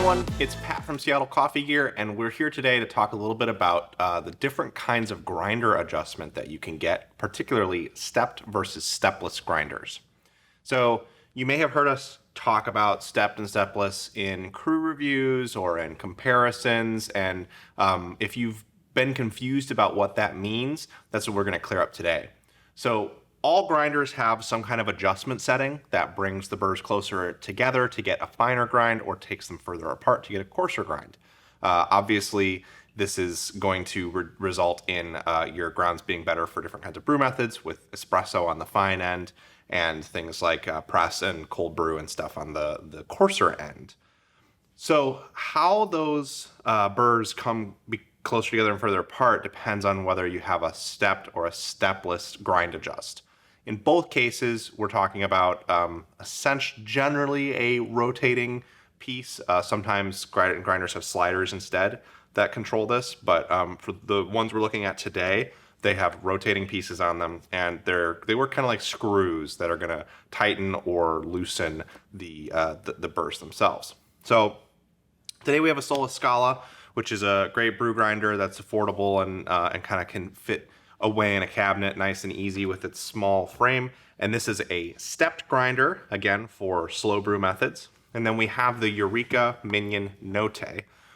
everyone, it's Pat from Seattle Coffee Gear, and we're here today to talk a little bit about the different kinds of grinder adjustment that you can get, particularly stepped versus stepless grinders. So you may have heard us talk about stepped and stepless in crew reviews or in comparisons, and if you've been confused about what that means, that's what we're going to clear up today. So all grinders have some kind of adjustment setting that brings the burrs closer together to get a finer grind or takes them further apart to get a coarser grind. Obviously, this is going to result in your grounds being better for different kinds of brew methods, with espresso on the fine end and things like press and cold brew and stuff on the coarser end. So how those burrs come closer together and further apart depends on whether you have a stepped or a stepless grind adjust. In both cases, we're talking about generally a rotating piece. Sometimes grinders have sliders instead that control this, but for the ones we're looking at today, they have rotating pieces on them, and they work kind of like screws that are going to tighten or loosen the burrs themselves. So today we have a Solas Scala, which is a great brew grinder that's affordable and kind of can fit away in a cabinet nice and easy with its small frame. And this is a stepped grinder, again, for slow brew methods. And then we have the Eureka Minion Note,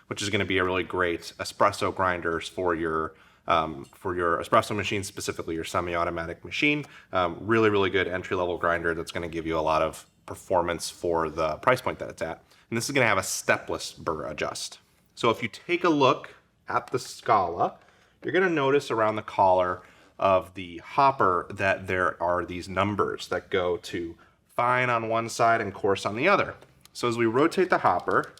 which is going to be a really great espresso grinders for your espresso machine, specifically your semi-automatic machine. Really, really good entry-level grinder that's going to give you a lot of performance for the price point that it's at. And this is going to have a stepless burr adjust. So if you take a look at the Scala, you're going to notice around the collar of the hopper that there are these numbers that go to fine on one side and coarse on the other. So as we rotate the hopper,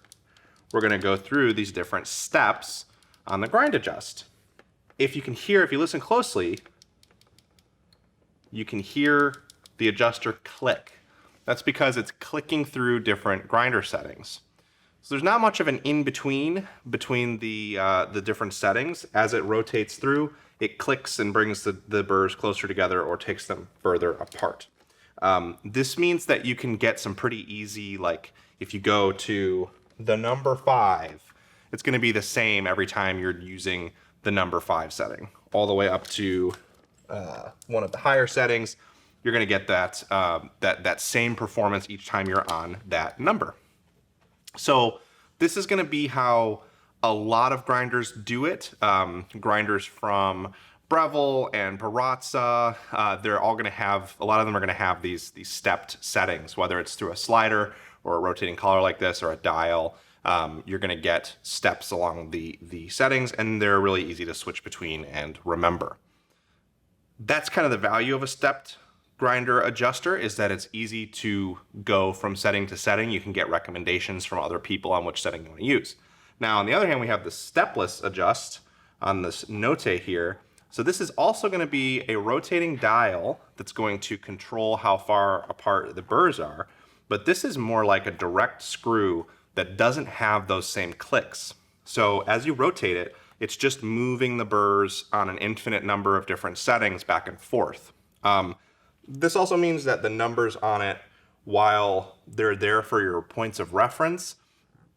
we're going to go through these different steps on the grind adjust. If you listen closely, you can hear the adjuster click. That's because it's clicking through different grinder settings. So there's not much of an in-between between the different settings. As it rotates through, it clicks and brings the burrs closer together or takes them further apart. This means that you can get some pretty easy, like if you go to the number 5, it's going to be the same every time you're using the number 5 setting. All the way up to one of the higher settings, you're going to get that same performance each time you're on that number. So this is going to be how a lot of grinders do it. Grinders from Breville and Baratza, they're all going to have, a lot of them are going to have these stepped settings, whether it's through a slider or a rotating collar like this or a dial. You're going to get steps along the settings, and they're really easy to switch between and remember. That's kind of the value of a stepped grinder adjuster, is that it's easy to go from setting to setting. You can get recommendations from other people on which setting you want to use. Now, on the other hand, we have the stepless adjust on this Note here. So this is also going to be a rotating dial that's going to control how far apart the burrs are, but this is more like a direct screw that doesn't have those same clicks. So as you rotate it, it's just moving the burrs on an infinite number of different settings back and forth. This also means that the numbers on it, while they're there for your points of reference,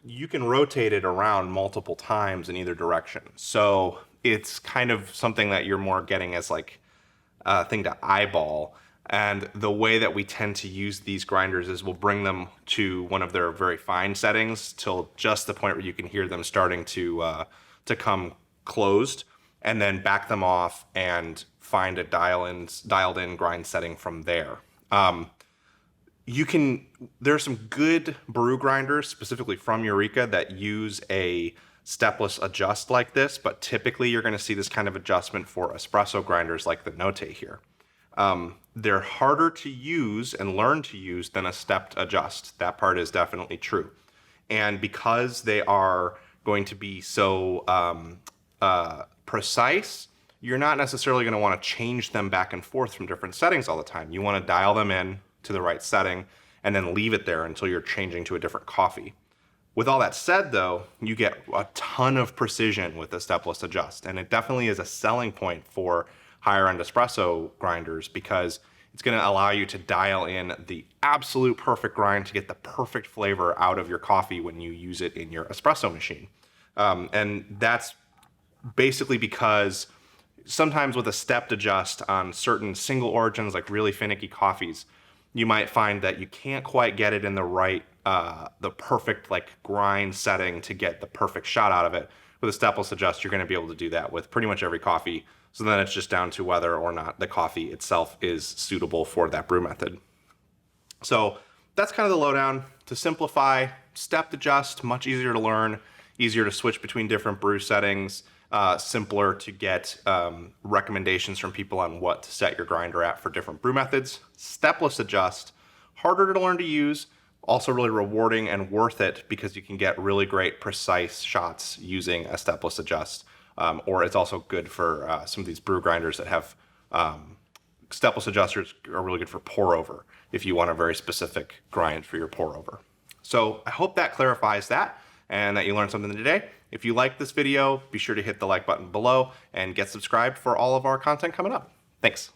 you can rotate it around multiple times in either direction. So it's kind of something that you're more getting as like a thing to eyeball. And the way that we tend to use these grinders is we'll bring them to one of their very fine settings till just the point where you can hear them starting to come closed, and then back them off and find a dialed in grind setting from there. There are some good brew grinders, specifically from Eureka, that use a stepless adjust like this, but typically you're going to see this kind of adjustment for espresso grinders like the Note here. They're harder to use and learn to use than a stepped adjust. That part is definitely true. And because they are going to be so precise, you're not necessarily going to want to change them back and forth from different settings all the time. You want to dial them in to the right setting and then leave it there until you're changing to a different coffee. With all that said, though, you get a ton of precision with the stepless adjust, and it definitely is a selling point for higher end espresso grinders because It's going to allow you to dial in the absolute perfect grind to get the perfect flavor out of your coffee when you use it in your espresso machine. And that's basically because sometimes with a stepped adjust on certain single origins, like really finicky coffees, you might find that you can't quite get it in the right, the perfect like grind setting to get the perfect shot out of it. With a stepless adjust, you're going to be able to do that with pretty much every coffee. So then it's just down to whether or not the coffee itself is suitable for that brew method. So that's kind of the lowdown. To simplify, stepped adjust, much easier to learn, easier to switch between different brew settings, simpler to get recommendations from people on what to set your grinder at for different brew methods. Stepless adjust, harder to learn to use, also really rewarding and worth it because you can get really great precise shots using a stepless adjust. Or it's also good for some of these brew grinders that have stepless adjusters are really good for pour over if you want a very specific grind for your pour over. So I hope that clarifies that and that you learned something today. If you like this video, be sure to hit the like button below and get subscribed for all of our content coming up. Thanks.